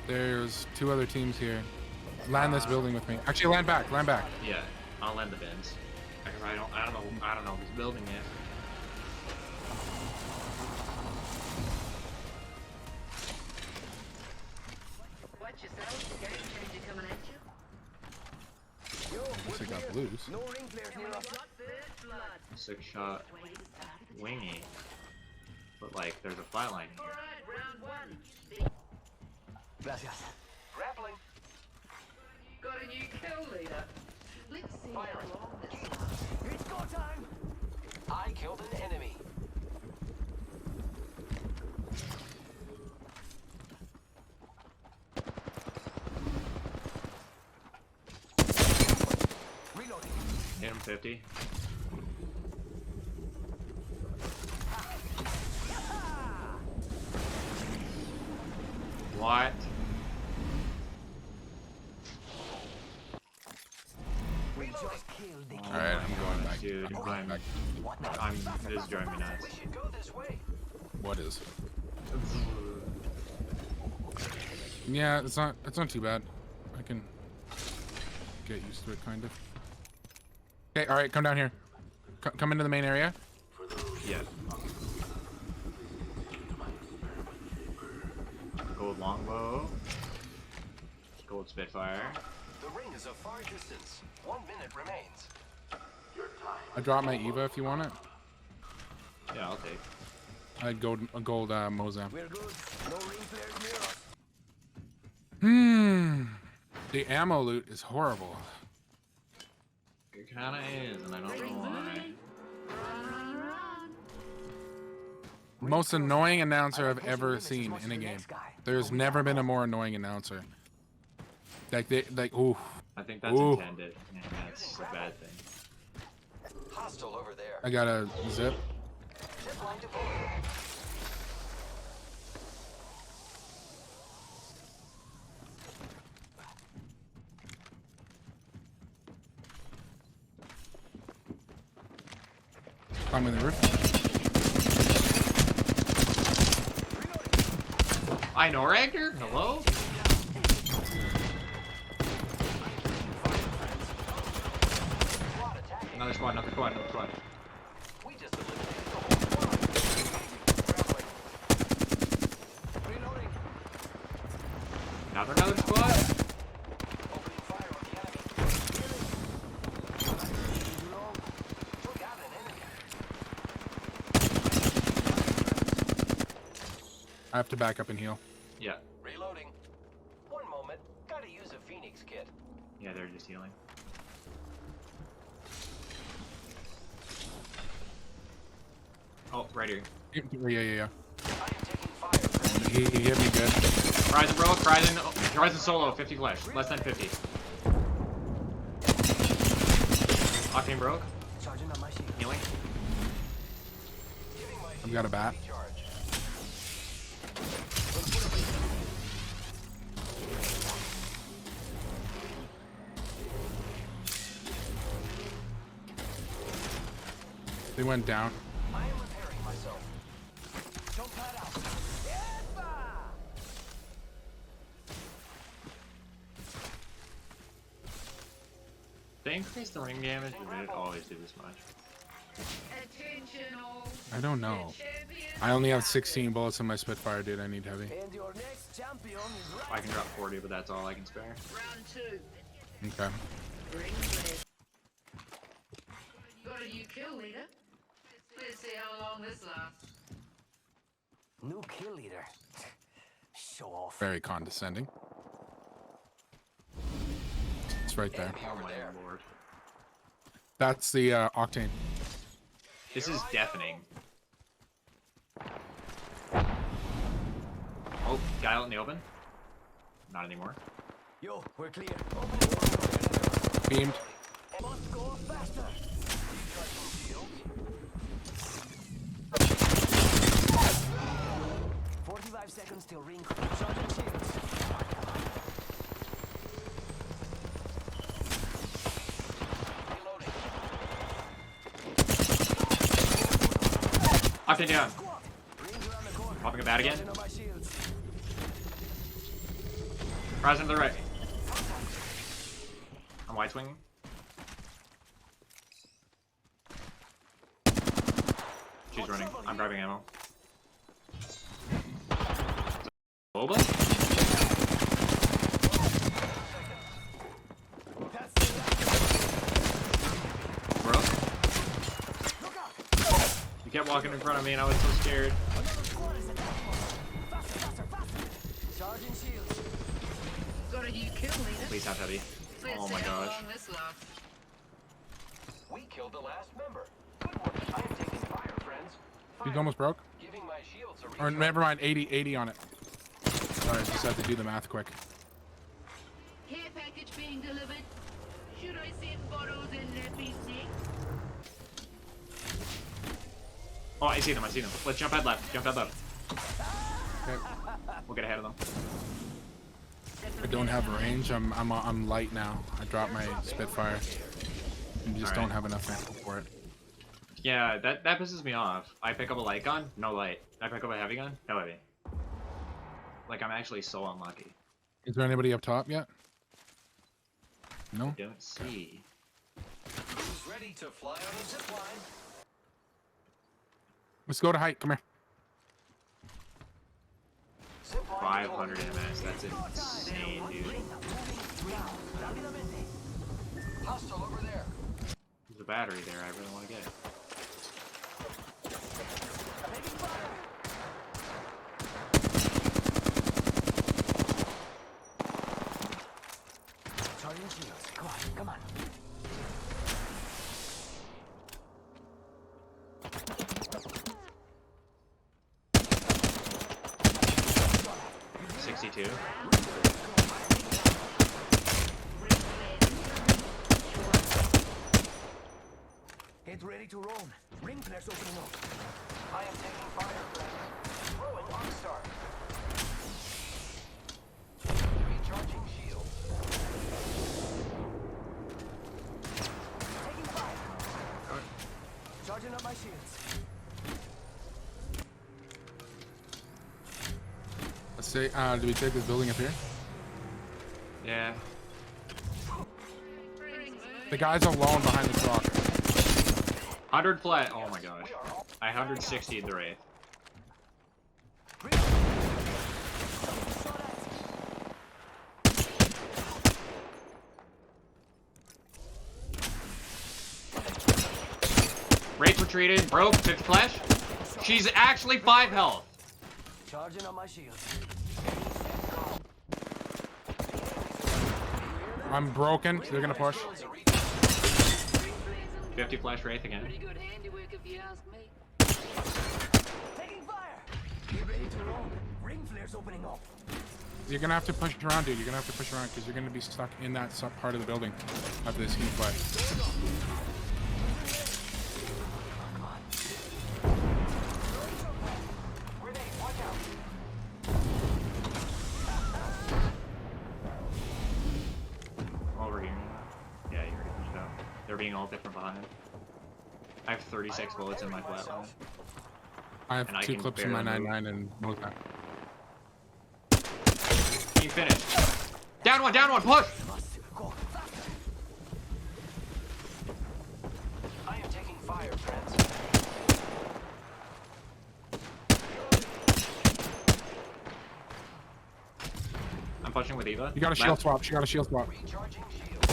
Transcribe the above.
There's 2 other teams here. Land this building with me. Actually, land back. Land back. Yeah, I'll land the bins. I don't know who's building it. Watch yourself, the game changer coming at you. Guess I got blues. No ring flares near us. 6-shot wingy. But like, there's a flatline here. Alright, round one. Gracias. Grappling. Got a new kill leader. Let's see how long this lasts. It's go time. I killed an enemy. Reloading. Hit him 50. What? We just killed the All right, I'm going back. Dude, I'm going back. this is driving me nuts. We should go this way. What is? Yeah, it's not too bad. I can get used to it, kind of. Okay, all right, come down here. Come into the main area. Yeah. Gold longbow. Gold Spitfire. The ring is a far distance. 1 minute remains. I dropped my Eva if you want it. Yeah, I'll take. I had a gold Mozam. We're good. No ring flares near us. The ammo loot is horrible. It kinda is, and I don't know why. Most annoying announcer I've ever seen in a game. There's never been a more annoying announcer. Ooh. I think that's Ooh. intended, and that's a bad thing. Hostile over there. I got a zip. Zip line deployed. Climbing the roof. I know, Ragnar. Hello. Another squad. We just eliminated the whole squad. Reloading. Another squad. Opening fire on the enemy. Took out an enemy. I have to back up and heal. Yeah. Reloading. 1 moment. Gotta use a Phoenix kit. Yeah, they're just healing. Oh, right here. Yeah. I am taking fire, friend. He hit me good. Horizon broke. Horizon solo. 50 flash. Less than 50. Octane broke. Charging on my shield. Healing. Giving my I've got a bat. recharge. They went down. I am repairing myself. Jump that out. They increased the ring damage, or did it always do this much? Attention all. I don't know. Champion. I only have 16 bullets in my Spitfire, dude. I need heavy. And your next champion is I right. can drop 40, but that's all I can spare. Round 2. Okay. Ring clear. Got a new kill leader. Let's see how long this lasts. New kill leader. Show off. Very condescending. It's right there. Enemy over there. Lord. That's the Octane. This is deafening. Oh, guy out in the open? Not anymore. Yo, we're clear. Beamed. Must go faster. 45 seconds till ring. Charging shields. Reloading. Octane down. Squad. Rings around the corner. Popping a bat again. Charging on my shields. Rising to the right. I'm wide swinging. She's running. I'm grabbing ammo. Boba? Bro? You kept walking in front of me and I was so scared. Got a new kill leader. Please have heavy. Let's Oh see my how gosh. long this lasts. We killed the last member. Good work. I am taking fire, friends. He's Fire. almost broke. Giving my shields a Or recharge. never mind, 80 on it. Sorry, I just had to do the math quick. Care package being delivered. Should I send bottles in their business? Oh, I see them. I see them. Let's jump head left. Jump head left. Okay. We'll get ahead of them. I don't have range. I'm light now. I dropped my Spitfire. And you just Alright. don't have enough ammo for it. Yeah, that pisses me off. I pick up a light gun, no light. I pick up a heavy gun, no heavy. Like, I'm actually so unlucky. Is there anybody up top yet? No? Don't see. Who's ready to fly on a zip line? Let's go to height. Come here. Zip line 500 MS, that's insane, dude. hostile over there. There's a battery there, I really want to get it. Come on. 62. Get ready to roam. Ring flares opening up. I am taking fire, friends. Throwing Rockstar. Recharging shield. Taking fire. Charging up my shields. Let's say, do we take this building up here? Yeah. The guy's alone behind this rock. 100 flat, oh my gosh. I 160'd the Wraith. Wraith retreated, broke, 50 flash. She's actually 5 health. Charging up my shields. I'm broken. They're gonna push. 50 flash Wraith again. Pretty good handiwork if you ask me. Taking fire. Get ready to roam. Ring flares opening up. You're gonna have to push around, dude. You're gonna have to push around because you're gonna be stuck in that part of the building of this heat play. Over here. Yeah, you're already pushed out. They're being all different behind. I have 36 bullets in my flatline. I have And I 2 can clips in my barely move. 9.9 and most that. Team finished. Down one, push! Must go faster. I am taking fire, friends. I'm pushing with Eva. You got a shield swap. She got a shield swap. Recharging shield.